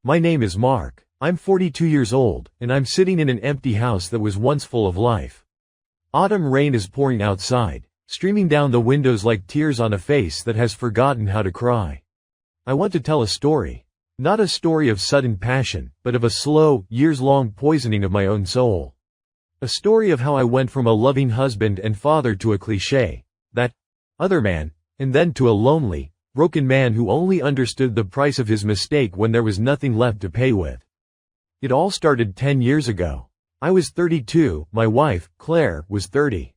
My name is Mark. I'm 42 years old, and I'm sitting in an empty house that was once full of life. Autumn rain is pouring outside, streaming down the windows like tears on a face that has forgotten how to cry. I want to tell a story. Not a story of sudden passion, but of a slow, years-long poisoning of my own soul. A story of how I went from a loving husband and father to a cliché, that other man, and then to a lonely, broken man who only understood the price of his mistake when there was nothing left to pay with. It all started 10 years ago. I was 32, my wife, Claire, was 30.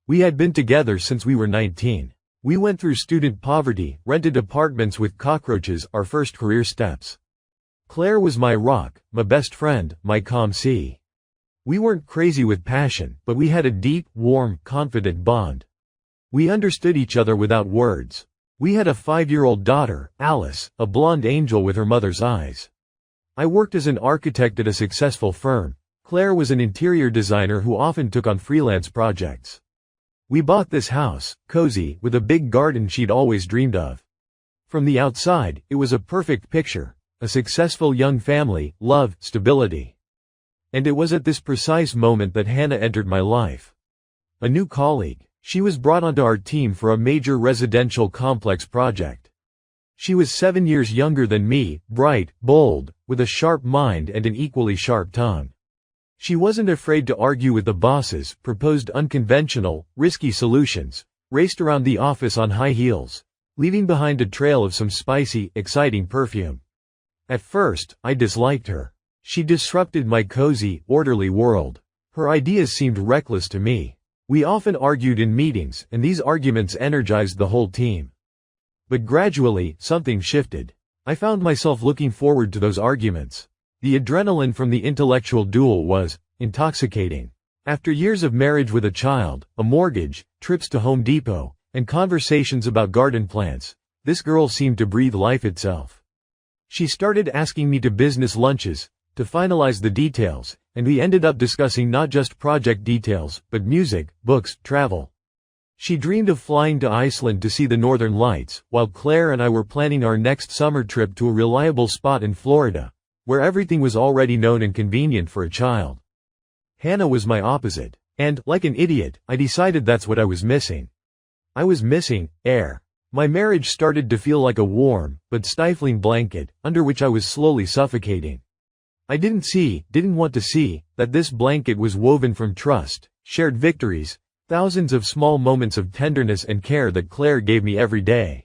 We had been together since we were 19. We went through student poverty, rented apartments with cockroaches, our first career steps. Claire was my rock, my best friend, my calm sea. We weren't crazy with passion, but we had a deep, warm, confident bond. We understood each other without words. We had a 5-year-old daughter, Alice, a blonde angel with her mother's eyes. I worked as an architect at a successful firm. Claire was an interior designer who often took on freelance projects. We bought this house, cozy, with a big garden she'd always dreamed of. From the outside, it was a perfect picture, a successful young family, love, stability. And it was at this precise moment that Hannah entered my life. A new colleague. She was brought onto our team for a major residential complex project. She was 7 years younger than me, bright, bold, with a sharp mind and an equally sharp tongue. She wasn't afraid to argue with the bosses, proposed unconventional, risky solutions, raced around the office on high heels, leaving behind a trail of some spicy, exciting perfume. At first, I disliked her. She disrupted my cozy, orderly world. Her ideas seemed reckless to me. We often argued in meetings, and these arguments energized the whole team. But gradually, something shifted. I found myself looking forward to those arguments. The adrenaline from the intellectual duel was intoxicating. After years of marriage with a child, a mortgage, trips to Home Depot, and conversations about garden plants, this girl seemed to breathe life itself. She started asking me to business lunches, to finalize the details, and we ended up discussing not just project details, but music, books, travel. She dreamed of flying to Iceland to see the northern lights, while Claire and I were planning our next summer trip to a reliable spot in Florida, where everything was already known and convenient for a child. Hannah was my opposite, and, like an idiot, I decided that's what I was missing. I was missing air. My marriage started to feel like a warm, but stifling blanket, under which I was slowly suffocating. I didn't want to see, that this blanket was woven from trust, shared victories, thousands of small moments of tenderness and care that Claire gave me every day.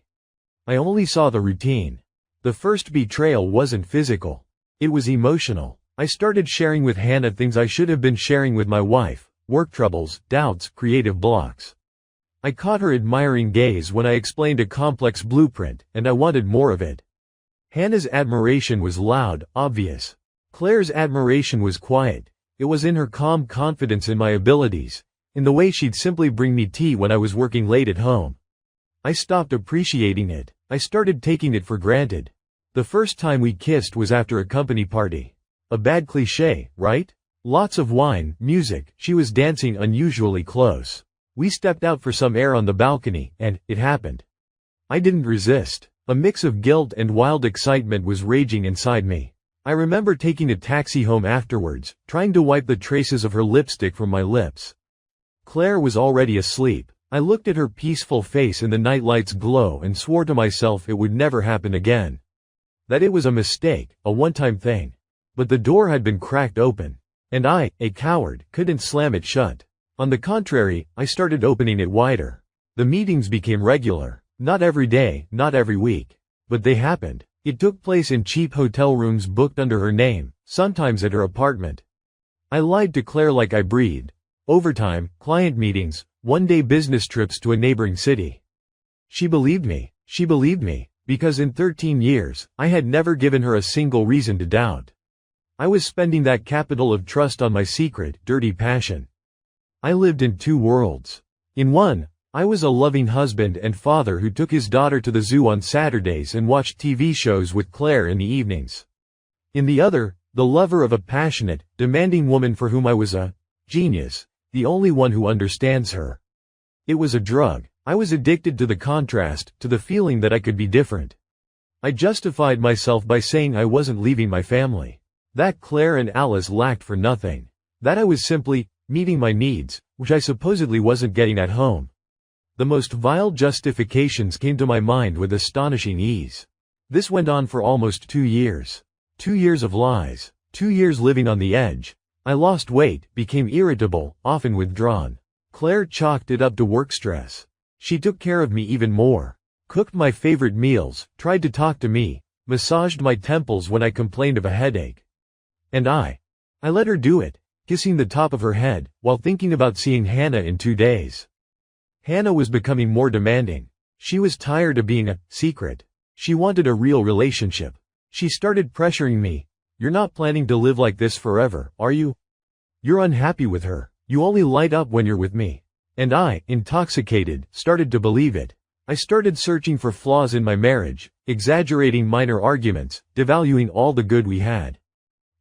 I only saw the routine. The first betrayal wasn't physical. It was emotional. I started sharing with Hannah things I should have been sharing with my wife, work troubles, doubts, creative blocks. I caught her admiring gaze when I explained a complex blueprint, and I wanted more of it. Hannah's admiration was loud, obvious. Claire's admiration was quiet. It was in her calm confidence in my abilities, in the way she'd simply bring me tea when I was working late at home. I stopped appreciating it. I started taking it for granted. The first time we kissed was after a company party. A bad cliché, right? Lots of wine, music, she was dancing unusually close. We stepped out for some air on the balcony, and it happened. I didn't resist. A mix of guilt and wild excitement was raging inside me. I remember taking a taxi home afterwards, trying to wipe the traces of her lipstick from my lips. Claire was already asleep. I looked at her peaceful face in the nightlight's glow and swore to myself it would never happen again. That it was a mistake, a one-time thing. But the door had been cracked open, and I, a coward, couldn't slam it shut. On the contrary, I started opening it wider. The meetings became regular. Not every day, not every week. But they happened. It took place in cheap hotel rooms booked under her name, sometimes at her apartment. I lied to Claire like I breathed. Overtime, client meetings, one-day business trips to a neighboring city. She believed me, because in 13 years, I had never given her a single reason to doubt. I was spending that capital of trust on my secret, dirty passion. I lived in two worlds. In one, I was a loving husband and father who took his daughter to the zoo on Saturdays and watched TV shows with Claire in the evenings. In the other, the lover of a passionate, demanding woman for whom I was a genius, the only one who understands her. It was a drug. I was addicted to the contrast, to the feeling that I could be different. I justified myself by saying I wasn't leaving my family. That Claire and Alice lacked for nothing. That I was simply meeting my needs, which I supposedly wasn't getting at home. The most vile justifications came to my mind with astonishing ease. This went on for almost 2 years. 2 years of lies. 2 years living on the edge. I lost weight, became irritable, often withdrawn. Claire chalked it up to work stress. She took care of me even more. Cooked my favorite meals, tried to talk to me, massaged my temples when I complained of a headache. And I let her do it, kissing the top of her head, while thinking about seeing Hannah in 2 days. Hannah was becoming more demanding. She was tired of being a secret. She wanted a real relationship. She started pressuring me. You're not planning to live like this forever, are you? You're unhappy with her. You only light up when you're with me. And I, intoxicated, started to believe it. I started searching for flaws in my marriage, exaggerating minor arguments, devaluing all the good we had.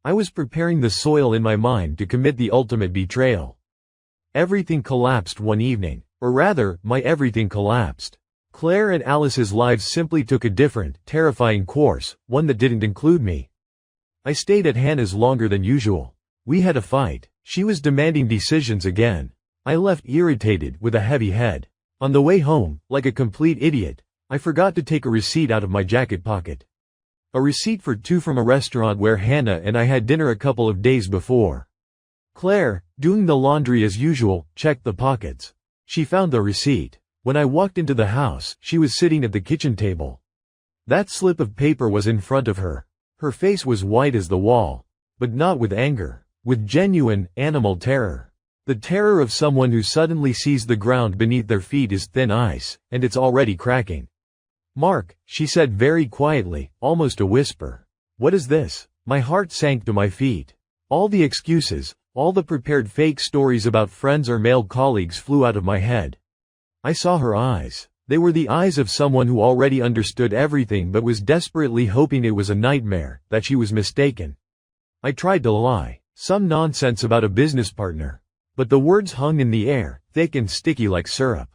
I was preparing the soil in my mind to commit the ultimate betrayal. Everything collapsed one evening. Or rather, my everything collapsed. Claire and Alice's lives simply took a different, terrifying course, one that didn't include me. I stayed at Hannah's longer than usual. We had a fight. She was demanding decisions again. I left irritated, with a heavy head. On the way home, like a complete idiot, I forgot to take a receipt out of my jacket pocket. A receipt for 2 from a restaurant where Hannah and I had dinner a couple of days before. Claire, doing the laundry as usual, checked the pockets. She found the receipt. When I walked into the house, she was sitting at the kitchen table. That slip of paper was in front of her. Her face was white as the wall. But not with anger. With genuine, animal terror. The terror of someone who suddenly sees the ground beneath their feet is thin ice, and it's already cracking. "Mark," she said very quietly, almost a whisper. "What is this?" My heart sank to my feet. All the excuses, all the prepared fake stories about friends or male colleagues flew out of my head. I saw her eyes. They were the eyes of someone who already understood everything but was desperately hoping it was a nightmare, that she was mistaken. I tried to lie. Some nonsense about a business partner. But the words hung in the air, thick and sticky like syrup.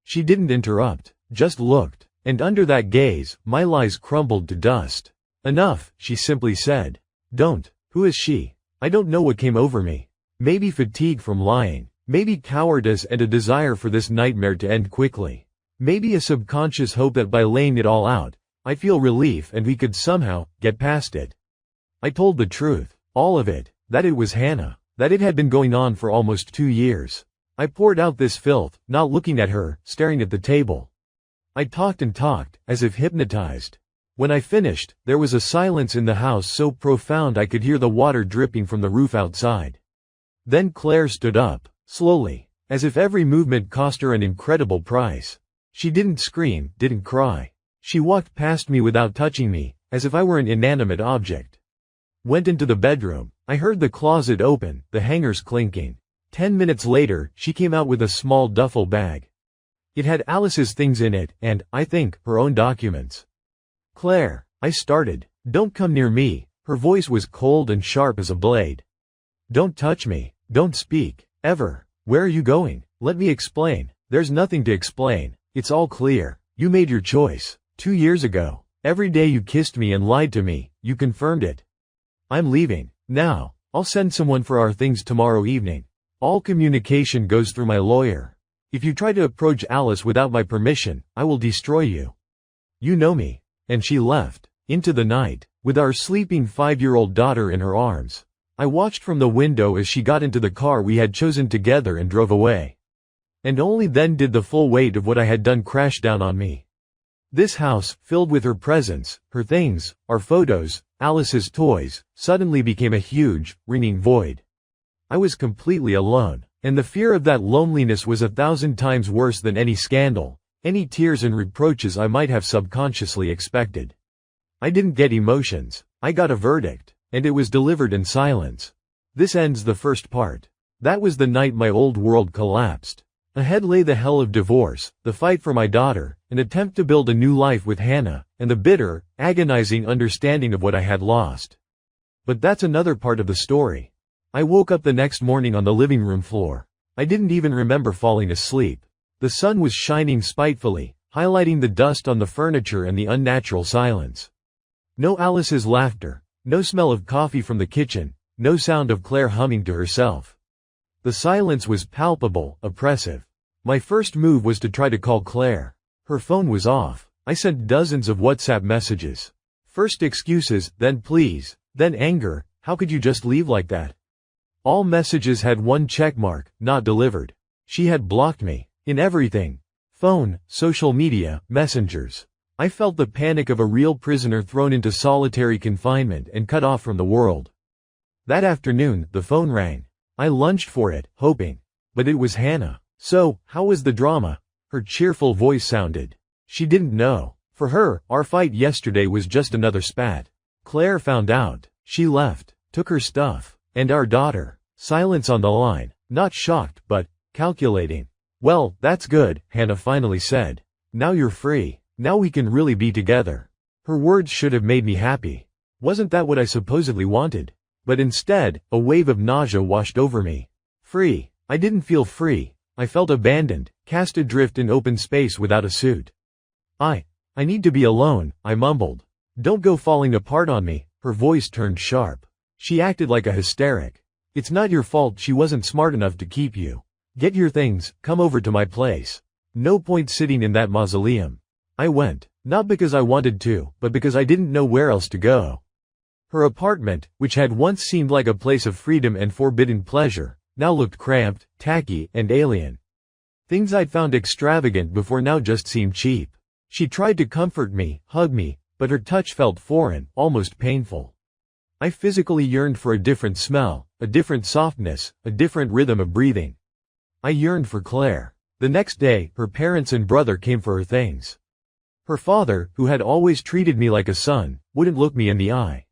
She didn't interrupt, just looked, and under that gaze, my lies crumbled to dust. "Enough," she simply said. "Don't." Who is she? I don't know what came over me. Maybe fatigue from lying. Maybe cowardice and a desire for this nightmare to end quickly. Maybe a subconscious hope that by laying it all out, I'd feel relief and we could somehow get past it. I told the truth. All of it. That it was Hannah. That it had been going on for almost 2 years. I poured out this filth, not looking at her, staring at the table. I talked and talked, as if hypnotized. When I finished, there was a silence in the house so profound I could hear the water dripping from the roof outside. Then Claire stood up, slowly, as if every movement cost her an incredible price. She didn't scream, didn't cry. She walked past me without touching me, as if I were an inanimate object. Went into the bedroom. I heard the closet open, the hangers clinking. 10 minutes later, she came out with a small duffel bag. It had Alice's things in it, and, I think, her own documents. "Claire," I started. "Don't come near me." Her voice was cold and sharp as a blade. "Don't touch me. Don't speak. Ever. Where are you going?" "Let me explain." "There's nothing to explain. It's all clear. You made your choice. 2 years ago. Every day you kissed me and lied to me, you confirmed it. I'm leaving. Now. I'll send someone for our things tomorrow evening. All communication goes through my lawyer. If you try to approach Alice without my permission, I will destroy you. You know me." And she left. Into the night. With our sleeping 5-year-old daughter in her arms. I watched from the window as she got into the car we had chosen together and drove away. And only then did the full weight of what I had done crash down on me. This house, filled with her presence, her things, our photos, Alice's toys, suddenly became a huge, ringing void. I was completely alone, and the fear of that loneliness was 1,000 times worse than any scandal, any tears and reproaches I might have subconsciously expected. I didn't get emotions. I got a verdict, and it was delivered in silence. This ends the first part. That was the night my old world collapsed. Ahead lay the hell of divorce, the fight for my daughter, an attempt to build a new life with Hannah, and the bitter, agonizing understanding of what I had lost. But that's another part of the story. I woke up the next morning on the living room floor. I didn't even remember falling asleep. The sun was shining spitefully, highlighting the dust on the furniture and the unnatural silence. No Alice's laughter, no smell of coffee from the kitchen, no sound of Claire humming to herself. The silence was palpable, oppressive. My first move was to try to call Claire. Her phone was off. I sent dozens of WhatsApp messages. First excuses, then pleas, then anger. How could you just leave like that? All messages had one checkmark, not delivered. She had blocked me. In everything. Phone, social media, messengers. I felt the panic of a real prisoner thrown into solitary confinement and cut off from the world. That afternoon, the phone rang. I lunged for it, hoping. But it was Hannah. So, how was the drama? Her cheerful voice sounded. She didn't know. For her, our fight yesterday was just another spat. Claire found out. She left, took her stuff, and our daughter. Silence on the line. Not shocked, but calculating. Well, that's good, Hannah finally said. Now you're free. Now we can really be together. Her words should have made me happy. Wasn't that what I supposedly wanted? But instead, a wave of nausea washed over me. Free. I didn't feel free. I felt abandoned, cast adrift in open space without a suit. I need to be alone, I mumbled. Don't go falling apart on me. Her voice turned sharp. She acted like a hysteric. It's not your fault she wasn't smart enough to keep you. Get your things, come over to my place. No point sitting in that mausoleum. I went, not because I wanted to, but because I didn't know where else to go. Her apartment, which had once seemed like a place of freedom and forbidden pleasure, now looked cramped, tacky, and alien. Things I'd found extravagant before now just seemed cheap. She tried to comfort me, hug me, but her touch felt foreign, almost painful. I physically yearned for a different smell, a different softness, a different rhythm of breathing. I yearned for Claire. The next day, her parents and brother came for her things. Her father, who had always treated me like a son, wouldn't look me in the eye.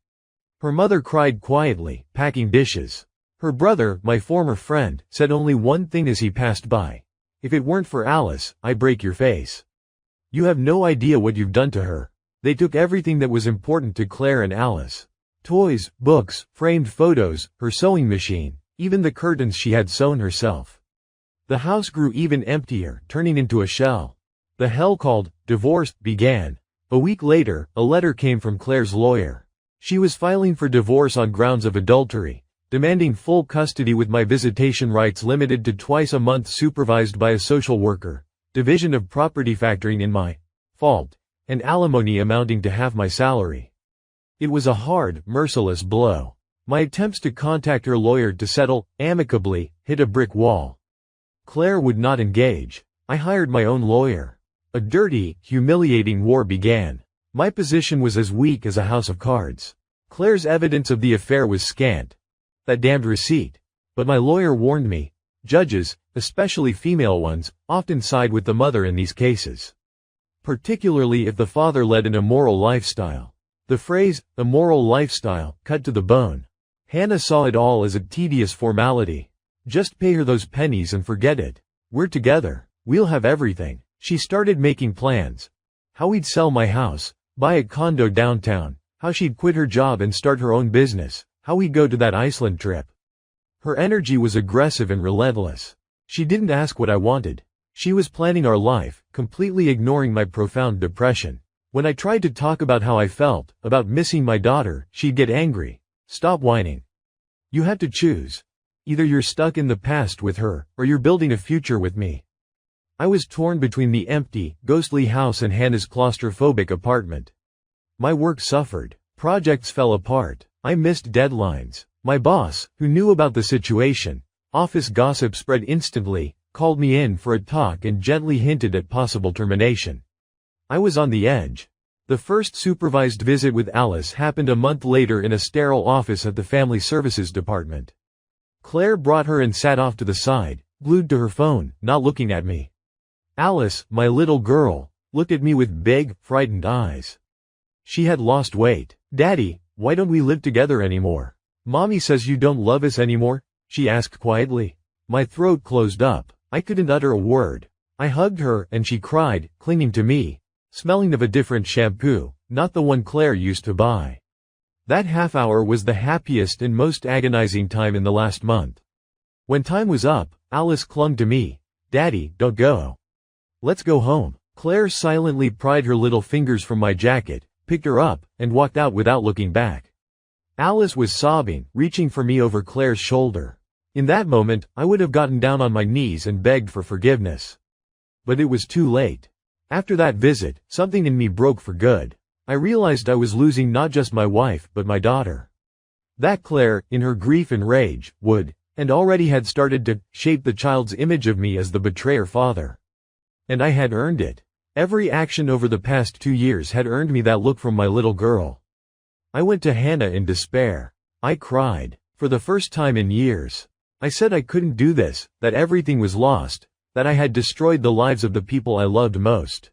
Her mother cried quietly, packing dishes. Her brother, my former friend, said only one thing as he passed by. If it weren't for Alice, I'd break your face. You have no idea what you've done to her. They took everything that was important to Claire and Alice. Toys, books, framed photos, her sewing machine, even the curtains she had sewn herself. The house grew even emptier, turning into a shell. The hell called divorce began. A week later, a letter came from Claire's lawyer. She was filing for divorce on grounds of adultery, demanding full custody with my visitation rights limited to twice a month supervised by a social worker, division of property factoring in my fault, and alimony amounting to half my salary. It was a hard, merciless blow. My attempts to contact her lawyer to settle, amicably, hit a brick wall. Claire would not engage. I hired my own lawyer. A dirty, humiliating war began. My position was as weak as a house of cards. Claire's evidence of the affair was scant. That damned receipt. But my lawyer warned me. Judges, especially female ones, often side with the mother in these cases. Particularly if the father led an immoral lifestyle. The phrase, immoral lifestyle, cut to the bone. Hannah saw it all as a tedious formality. Just pay her those pennies and forget it. We're together. We'll have everything. She started making plans. How we'd sell my house, buy a condo downtown, how she'd quit her job and start her own business, how we'd go to that Iceland trip. Her energy was aggressive and relentless. She didn't ask what I wanted. She was planning our life, completely ignoring my profound depression. When I tried to talk about how I felt, about missing my daughter, she'd get angry. Stop whining. You had to choose. Either you're stuck in the past with her, or you're building a future with me. I was torn between the empty, ghostly house and Hannah's claustrophobic apartment. My work suffered. Projects fell apart. I missed deadlines. My boss, who knew about the situation, office gossip spread instantly, called me in for a talk and gently hinted at possible termination. I was on the edge. The first supervised visit with Alice happened a month later in a sterile office at the Family Services Department. Claire brought her and sat off to the side, glued to her phone, not looking at me. Alice, my little girl, looked at me with big, frightened eyes. She had lost weight. Daddy, why don't we live together anymore? Mommy says you don't love us anymore, she asked quietly. My throat closed up. I couldn't utter a word. I hugged her and she cried, clinging to me, smelling of a different shampoo, not the one Claire used to buy. That half hour was the happiest and most agonizing time in the last month. When time was up, Alice clung to me. Daddy, don't go. Let's go home. Claire silently pried her little fingers from my jacket, picked her up, and walked out without looking back. Alice was sobbing, reaching for me over Claire's shoulder. In that moment, I would have gotten down on my knees and begged for forgiveness. But it was too late. After that visit, something in me broke for good. I realized I was losing not just my wife, but my daughter. That Claire, in her grief and rage, would, and already had started to, shape the child's image of me as the betrayer father. And I had earned it. Every action over the past 2 years had earned me that look from my little girl. I went to Hannah in despair. I cried. For the first time in years. I said I couldn't do this, that everything was lost, that I had destroyed the lives of the people I loved most.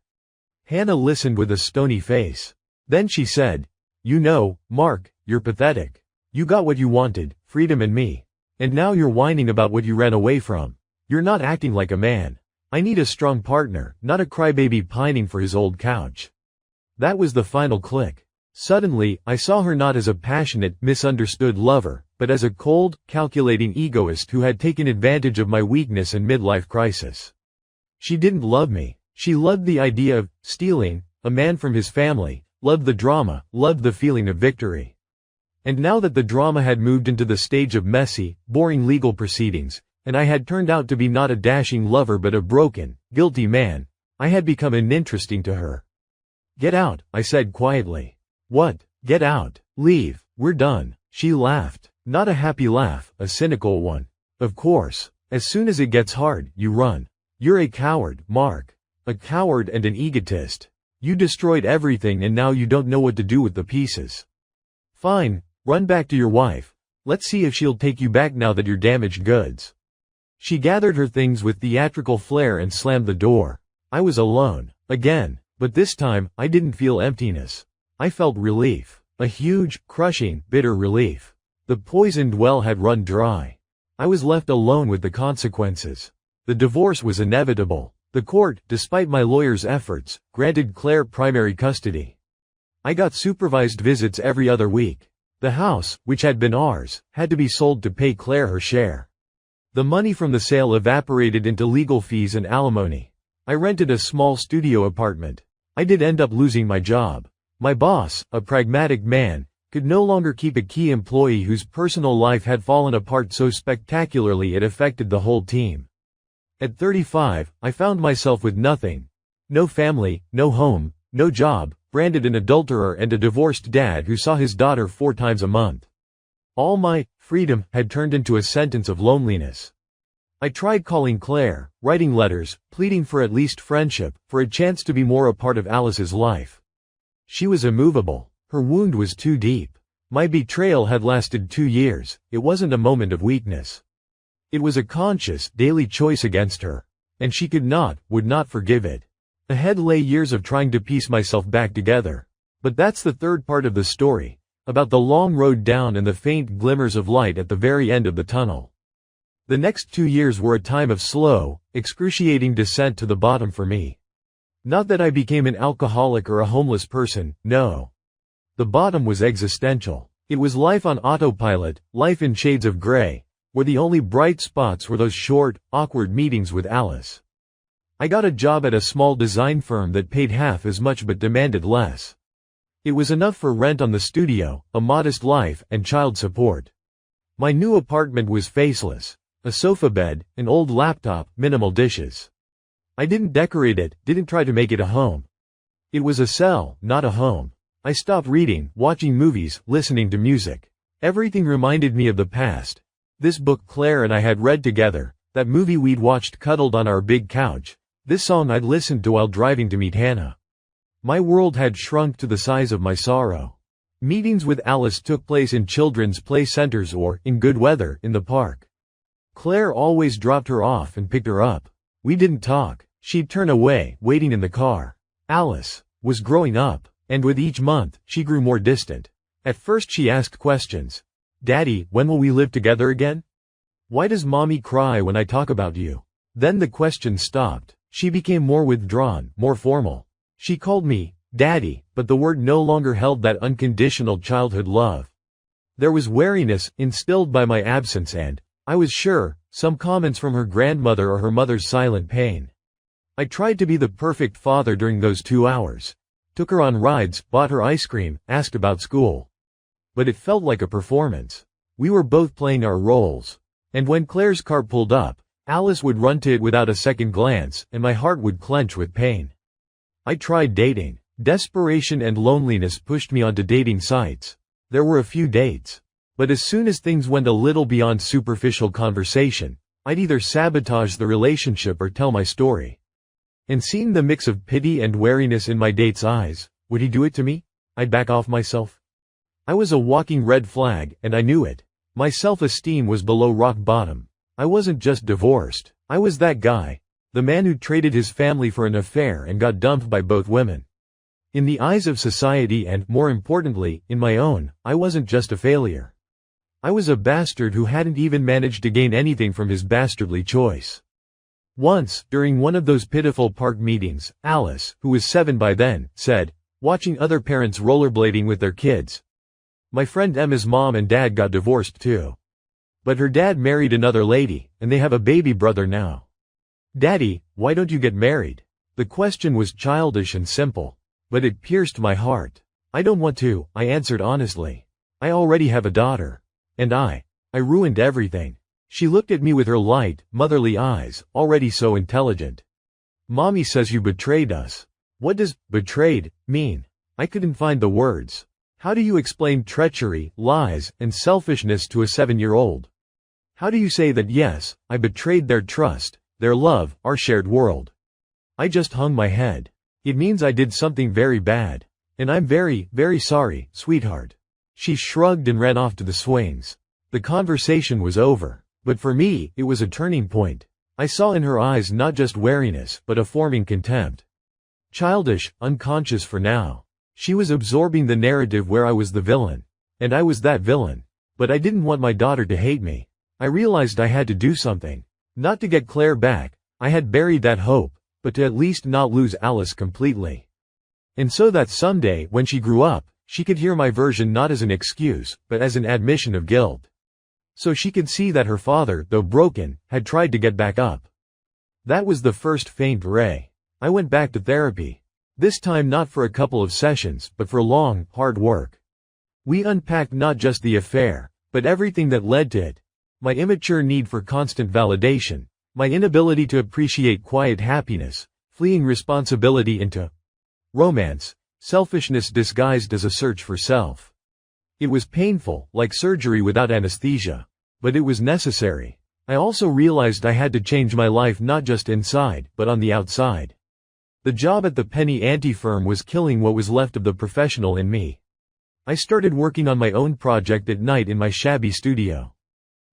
Hannah listened with a stony face. Then she said, "You know, Mark, you're pathetic. You got what you wanted, freedom and me. And now you're whining about what you ran away from. You're not acting like a man. I need a strong partner, not a crybaby pining for his old couch." That was the final click. Suddenly, I saw her not as a passionate, misunderstood lover, but as a cold, calculating egoist who had taken advantage of my weakness and midlife crisis. She didn't love me. She loved the idea of stealing a man from his family, loved the drama, loved the feeling of victory. And now that the drama had moved into the stage of messy, boring legal proceedings, and I had turned out to be not a dashing lover but a broken, guilty man, I had become uninteresting to her. "Get out," I said quietly. "What? Get out. Leave. We're done." She laughed. Not a happy laugh, a cynical one. "Of course. As soon as it gets hard, you run. You're a coward, Mark. A coward and an egotist. You destroyed everything and now you don't know what to do with the pieces. Fine, run back to your wife. Let's see if she'll take you back now that you're damaged goods." She gathered her things with theatrical flair and slammed the door. I was alone. Again. But this time, I didn't feel emptiness. I felt relief. A huge, crushing, bitter relief. The poisoned well had run dry. I was left alone with the consequences. The divorce was inevitable. The court, despite my lawyer's efforts, granted Claire primary custody. I got supervised visits every other week. The house, which had been ours, had to be sold to pay Claire her share. The money from the sale evaporated into legal fees and alimony. I rented a small studio apartment. I did end up losing my job. My boss, a pragmatic man, could no longer keep a key employee whose personal life had fallen apart so spectacularly it affected the whole team. At 35, I found myself with nothing. No family, no home, no job, branded an adulterer and a divorced dad who saw his daughter 4 times a month. All my freedom had turned into a sentence of loneliness. I tried calling Claire, writing letters, pleading for at least friendship, for a chance to be more a part of Alice's life. She was immovable. Her wound was too deep. My betrayal had lasted 2 years. It wasn't a moment of weakness. It was a conscious, daily choice against her. And she would not forgive it. Ahead lay years of trying to piece myself back together. But that's the third part of the story, about the long road down and the faint glimmers of light at the very end of the tunnel. The next 2 years were a time of slow, excruciating descent to the bottom for me. Not that I became an alcoholic or a homeless person, no. The bottom was existential. It was life on autopilot, life in shades of gray, where the only bright spots were those short, awkward meetings with Alice. I got a job at a small design firm that paid half as much but demanded less. It was enough for rent on the studio, a modest life, and child support. My new apartment was faceless. A sofa bed, an old laptop, minimal dishes. I didn't decorate it, didn't try to make it a home. It was a cell, not a home. I stopped reading, watching movies, listening to music. Everything reminded me of the past. This book Claire and I had read together, that movie we'd watched cuddled on our big couch, this song I'd listened to while driving to meet Hannah. My world had shrunk to the size of my sorrow. Meetings with Alice took place in children's play centers or, in good weather, in the park. Claire always dropped her off and picked her up. We didn't talk. She'd turn away, waiting in the car. Alice was growing up, and with each month, she grew more distant. At first she asked questions. "Daddy, when will we live together again? Why does Mommy cry when I talk about you?" Then the question stopped. She became more withdrawn, more formal. She called me Daddy, but the word no longer held that unconditional childhood love. There was wariness instilled by my absence and, I was sure, some comments from her grandmother or her mother's silent pain. I tried to be the perfect father during those 2 hours. Took her on rides, bought her ice cream, asked about school. But it felt like a performance. We were both playing our roles. And when Claire's car pulled up, Alice would run to it without a second glance, and my heart would clench with pain. I tried dating. Desperation and loneliness pushed me onto dating sites. There were a few dates. But as soon as things went a little beyond superficial conversation, I'd either sabotage the relationship or tell my story. And seeing the mix of pity and wariness in my date's eyes, would he do it to me? I'd back off myself. I was a walking red flag, and I knew it. My self-esteem was below rock bottom. I wasn't just divorced. I was that guy. The man who traded his family for an affair and got dumped by both women. In the eyes of society and, more importantly, in my own, I wasn't just a failure. I was a bastard who hadn't even managed to gain anything from his bastardly choice. Once, during one of those pitiful park meetings, Alice, who was 7 by then, said, watching other parents rollerblading with their kids, "My friend Emma's mom and dad got divorced too. But her dad married another lady, and they have a baby brother now. Daddy, why don't you get married?" The question was childish and simple, but it pierced my heart. "I don't want to," I answered honestly. "I already have a daughter. And I ruined everything." She looked at me with her light, motherly eyes, already so intelligent. "Mommy says you betrayed us." What does betrayed mean? I couldn't find the words. How do you explain treachery, lies, and selfishness to a 7-year-old? How do you say that yes, I betrayed their trust, their love, our shared world? I just hung my head. "It means I did something very bad. And I'm very, very sorry, sweetheart." She shrugged and ran off to the swings. The conversation was over. But for me, it was a turning point. I saw in her eyes not just wariness, but a forming contempt. Childish, unconscious for now. She was absorbing the narrative where I was the villain. And I was that villain. But I didn't want my daughter to hate me. I realized I had to do something. Not to get Claire back. I had buried that hope, but to at least not lose Alice completely. And so that someday, when she grew up, she could hear my version not as an excuse, but as an admission of guilt. So she could see that her father, though broken, had tried to get back up. That was the first faint ray. I went back to therapy. This time not for a couple of sessions, but for long, hard work. We unpacked not just the affair, but everything that led to it. My immature need for constant validation, my inability to appreciate quiet happiness, fleeing responsibility into romance, selfishness disguised as a search for self. It was painful, like surgery without anesthesia. But it was necessary. I also realized I had to change my life not just inside, but on the outside. The job at the penny ante firm was killing what was left of the professional in me. I started working on my own project at night in my shabby studio.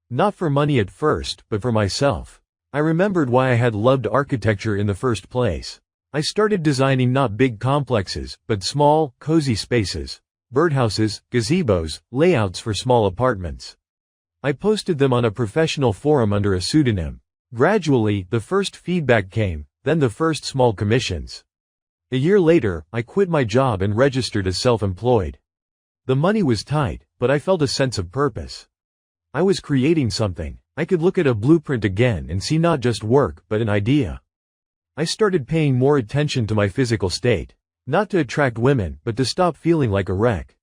Not for money at first, but for myself. I remembered why I had loved architecture in the first place. I started designing not big complexes, but small, cozy spaces. Birdhouses, gazebos, layouts for small apartments. I posted them on a professional forum under a pseudonym. Gradually, the first feedback came, then the first small commissions. A year later, I quit my job and registered as self-employed. The money was tight, but I felt a sense of purpose. I was creating something. I could look at a blueprint again and see not just work, but an idea. I started paying more attention to my physical state. Not to attract women, but to stop feeling like a wreck.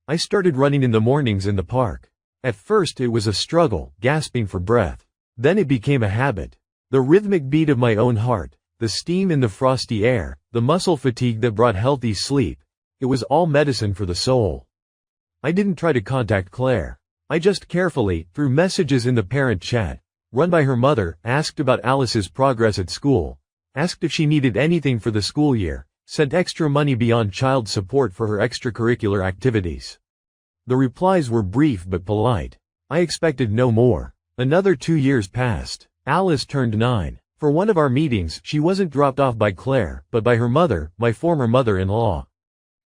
I started running in the mornings in the park. At first it was a struggle, gasping for breath. Then it became a habit. The rhythmic beat of my own heart, the steam in the frosty air, the muscle fatigue that brought healthy sleep. It was all medicine for the soul. I didn't try to contact Claire. I just carefully, through messages in the parent chat, run by her mother, asked about Alice's progress at school, asked if she needed anything for the school year, sent extra money beyond child support for her extracurricular activities. The replies were brief but polite. I expected no more. Another 2 years passed. Alice turned 9. For one of our meetings, she wasn't dropped off by Claire, but by her mother, my former mother-in-law.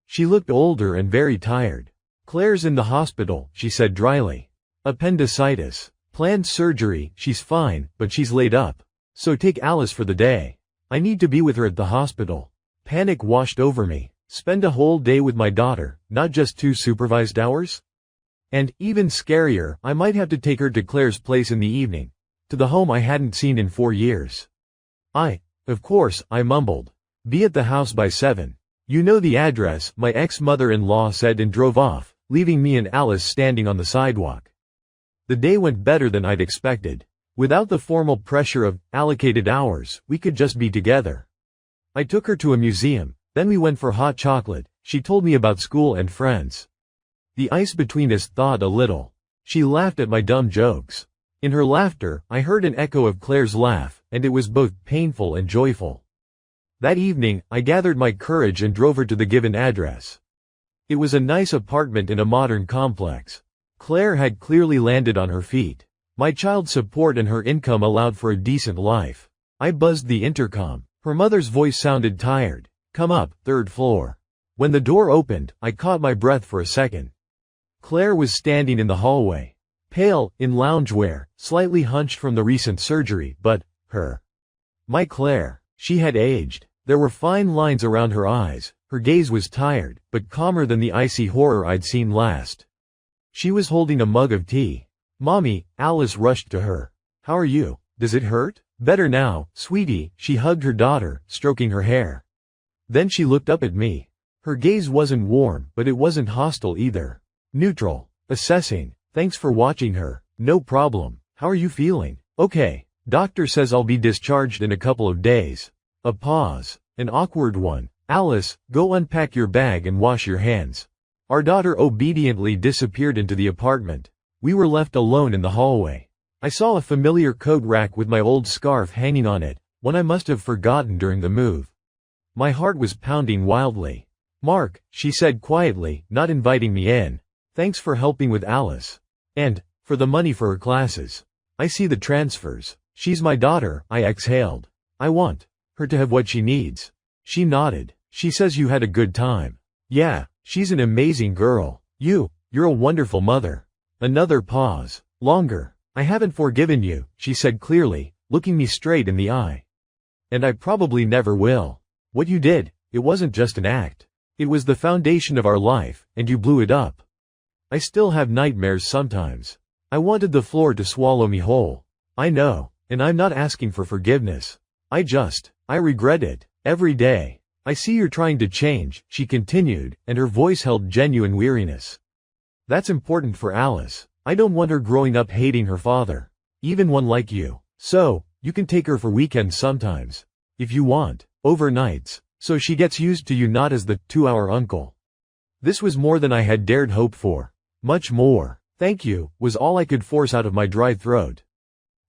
She looked older and very tired. "Claire's in the hospital," she said dryly. "Appendicitis. Planned surgery, she's fine, but she's laid up. So take Alice for the day. I need to be with her at the hospital." Panic washed over me. Spend a whole day with my daughter, not just 2 supervised hours? And, even scarier, I might have to take her to Claire's place in the evening, to the home I hadn't seen in 4 years. I Of course, I mumbled. Be at the house by 7. You know the address, my ex-mother-in-law said and drove off, leaving me and Alice standing on the sidewalk. The day went better than I'd expected. Without the formal pressure of allocated hours, we could just be together. I took her to a museum, then we went for hot chocolate. She told me about school and friends. The ice between us thawed a little. She laughed at my dumb jokes. In her laughter, I heard an echo of Claire's laugh, and it was both painful and joyful. That evening, I gathered my courage and drove her to the given address. It was a nice apartment in a modern complex. Claire had clearly landed on her feet. My child support and her income allowed for a decent life. I buzzed the intercom. Her mother's voice sounded tired. Come up, 3rd floor. When the door opened, I caught my breath for a second. Claire was standing in the hallway. Pale, in loungewear, slightly hunched from the recent surgery, but, my Claire. She had aged. There were fine lines around her eyes. Her gaze was tired, but calmer than the icy horror I'd seen last. She was holding a mug of tea. Mommy, Alice rushed to her. How are you? Does it hurt? Better now, sweetie, she hugged her daughter, stroking her hair. Then she looked up at me. Her gaze wasn't warm, but it wasn't hostile either. Neutral. Assessing. Thanks for watching her. No problem. How are you feeling? Okay. Doctor says I'll be discharged in a couple of days. A pause. An awkward one. Alice, go unpack your bag and wash your hands. Our daughter obediently disappeared into the apartment. We were left alone in the hallway. I saw a familiar coat rack with my old scarf hanging on it, one I must have forgotten during the move. My heart was pounding wildly. Mark, she said quietly, not inviting me in. Thanks for helping with Alice. And, for the money for her classes. I see the transfers. She's my daughter, I exhaled. I want her to have what she needs. She nodded. She says you had a good time. Yeah, she's an amazing girl. You're a wonderful mother. Another pause. Longer. I haven't forgiven you, she said clearly, looking me straight in the eye. And I probably never will. What you did, it wasn't just an act. It was the foundation of our life, and you blew it up. I still have nightmares sometimes. I wanted the floor to swallow me whole. I know, and I'm not asking for forgiveness. I regret it, every day. I see you're trying to change, she continued, and her voice held genuine weariness. That's important for Alice. I don't want her growing up hating her father. Even one like you. So, you can take her for weekends sometimes. If you want. Overnights. So she gets used to you not as the 2-hour uncle. This was more than I had dared hope for. Much more. Thank you, was all I could force out of my dry throat.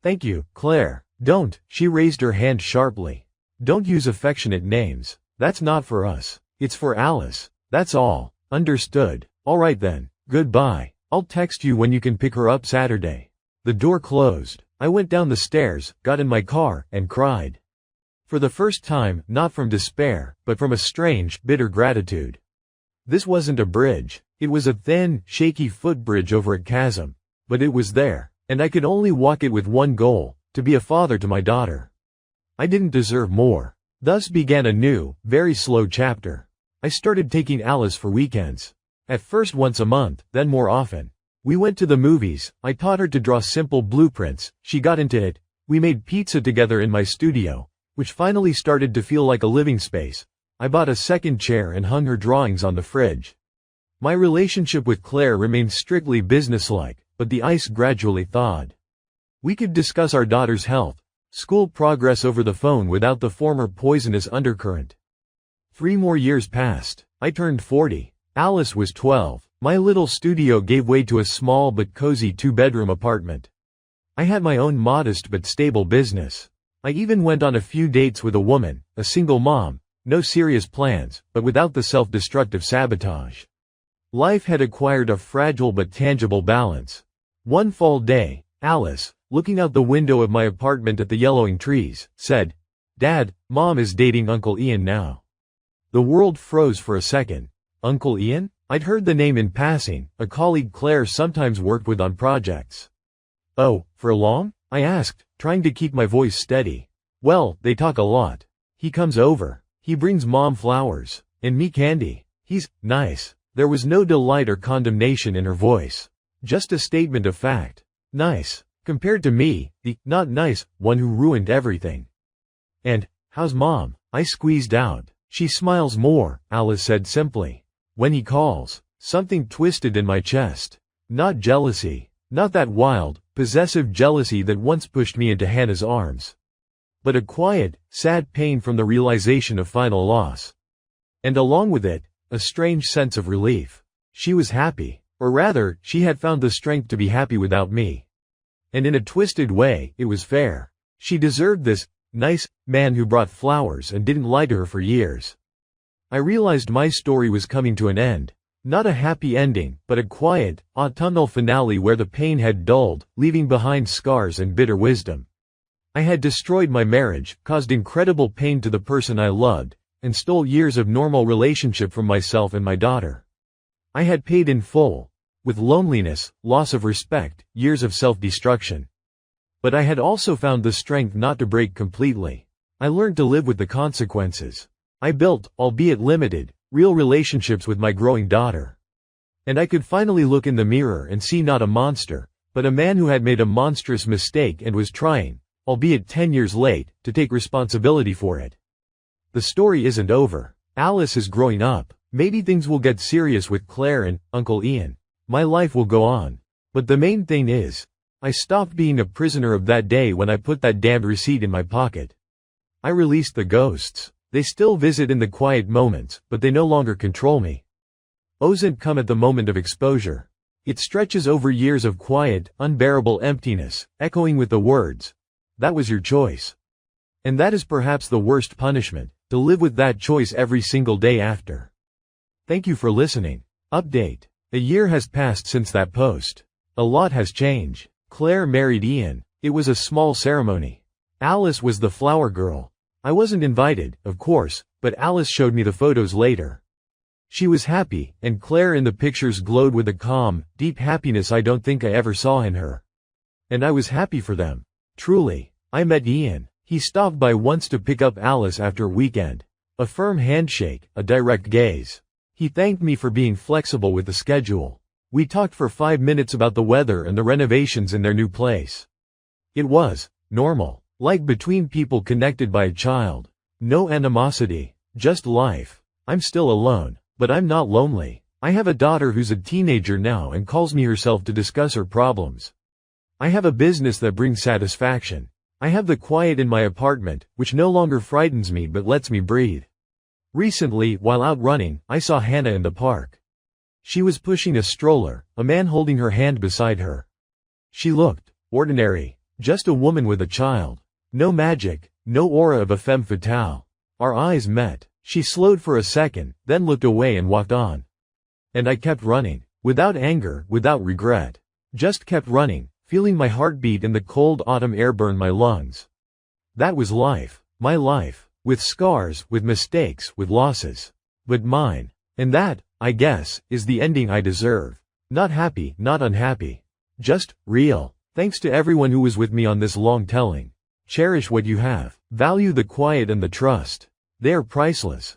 Thank you, Claire. Don't, she raised her hand sharply. Don't use affectionate names. That's not for us. It's for Alice. That's all. Understood. All right then. Goodbye. I'll text you when you can pick her up Saturday. The door closed. I went down the stairs, got in my car, and cried. For the first time, not from despair, but from a strange, bitter gratitude. This wasn't a bridge. It was a thin, shaky footbridge over a chasm. But it was there, and I could only walk it with one goal, to be a father to my daughter. I didn't deserve more. Thus began a new, very slow chapter. I started taking Alice for weekends. At first once a month, then more often. We went to the movies, I taught her to draw simple blueprints, she got into it, we made pizza together in my studio, which finally started to feel like a living space. I bought a second chair and hung her drawings on the fridge. My relationship with Claire remained strictly businesslike, but the ice gradually thawed. We could discuss our daughter's health, school progress over the phone without the former poisonous undercurrent. 3 more years passed. I turned 40. Alice was 12. My little studio gave way to a small but cozy 2-bedroom apartment. I had my own modest but stable business. I even went on a few dates with a woman, a single mom, no serious plans, but without the self-destructive sabotage. Life had acquired a fragile but tangible balance. One fall day, Alice, looking out the window of my apartment at the yellowing trees, said, "Dad, Mom is dating Uncle Ian now." The world froze for a second. Uncle Ian? I'd heard the name in passing, a colleague Claire sometimes worked with on projects. Oh, for long? I asked, trying to keep my voice steady. Well, they talk a lot. He comes over. He brings Mom flowers. And me candy. He's nice. There was no delight or condemnation in her voice. Just a statement of fact. Nice. Compared to me, the not nice one who ruined everything. And "How's Mom?" I squeezed out. "She smiles more," Alice said simply. "When he calls." Something twisted in my chest. Not jealousy. Not that wild, possessive jealousy that once pushed me into Hannah's arms. But a quiet, sad pain from the realization of final loss. And along with it, a strange sense of relief. She was happy. Or rather, she had found the strength to be happy without me. And in a twisted way, it was fair. She deserved this nice man who brought flowers and didn't lie to her for years. I realized my story was coming to an end. Not a happy ending, but a quiet, autumnal finale where the pain had dulled, leaving behind scars and bitter wisdom. I had destroyed my marriage, caused incredible pain to the person I loved, and stole years of normal relationship from myself and my daughter. I had paid in full, with loneliness, loss of respect, years of self-destruction. But I had also found the strength not to break completely. I learned to live with the consequences. I built, albeit limited, real relationships with my growing daughter. And I could finally look in the mirror and see not a monster, but a man who had made a monstrous mistake and was trying, albeit 10 years late, to take responsibility for it. The story isn't over. Alice is growing up. Maybe things will get serious with Claire and Uncle Ian. My life will go on. But the main thing is, I stopped being a prisoner of that day when I put that damned receipt in my pocket. I released the ghosts. They still visit in the quiet moments, but they no longer control me. Doesn't come at the moment of exposure. It stretches over years of quiet, unbearable emptiness, echoing with the words, "That was your choice." And that is perhaps the worst punishment, to live with that choice every single day after. Thank you for listening. Update. A year has passed since that post. A lot has changed. Claire married Ian. It was a small ceremony. Alice was the flower girl. I wasn't invited, of course, but Alice showed me the photos later. She was happy, and Claire in the pictures glowed with a calm, deep happiness I don't think I ever saw in her. And I was happy for them. Truly. I met Ian. He stopped by once to pick up Alice after a weekend. A firm handshake, a direct gaze. He thanked me for being flexible with the schedule. We talked for 5 minutes about the weather and the renovations in their new place. It was normal. Like between people connected by a child. No animosity, just life. I'm still alone, but I'm not lonely. I have a daughter who's a teenager now and calls me herself to discuss her problems. I have a business that brings satisfaction. I have the quiet in my apartment, which no longer frightens me but lets me breathe. Recently, while out running, I saw Hannah in the park. She was pushing a stroller, a man holding her hand beside her. She looked ordinary, just a woman with a child. No magic, no aura of a femme fatale. Our eyes met. She slowed for a second, then looked away and walked on. And I kept running, without anger, without regret. Just kept running, feeling my heartbeat and the cold autumn air burn my lungs. That was life, my life, with scars, with mistakes, with losses. But mine. And that, I guess, is the ending I deserve. Not happy, not unhappy. Just real. Thanks to everyone who was with me on this long telling. Cherish what you have. Value the quiet and the trust. They are priceless.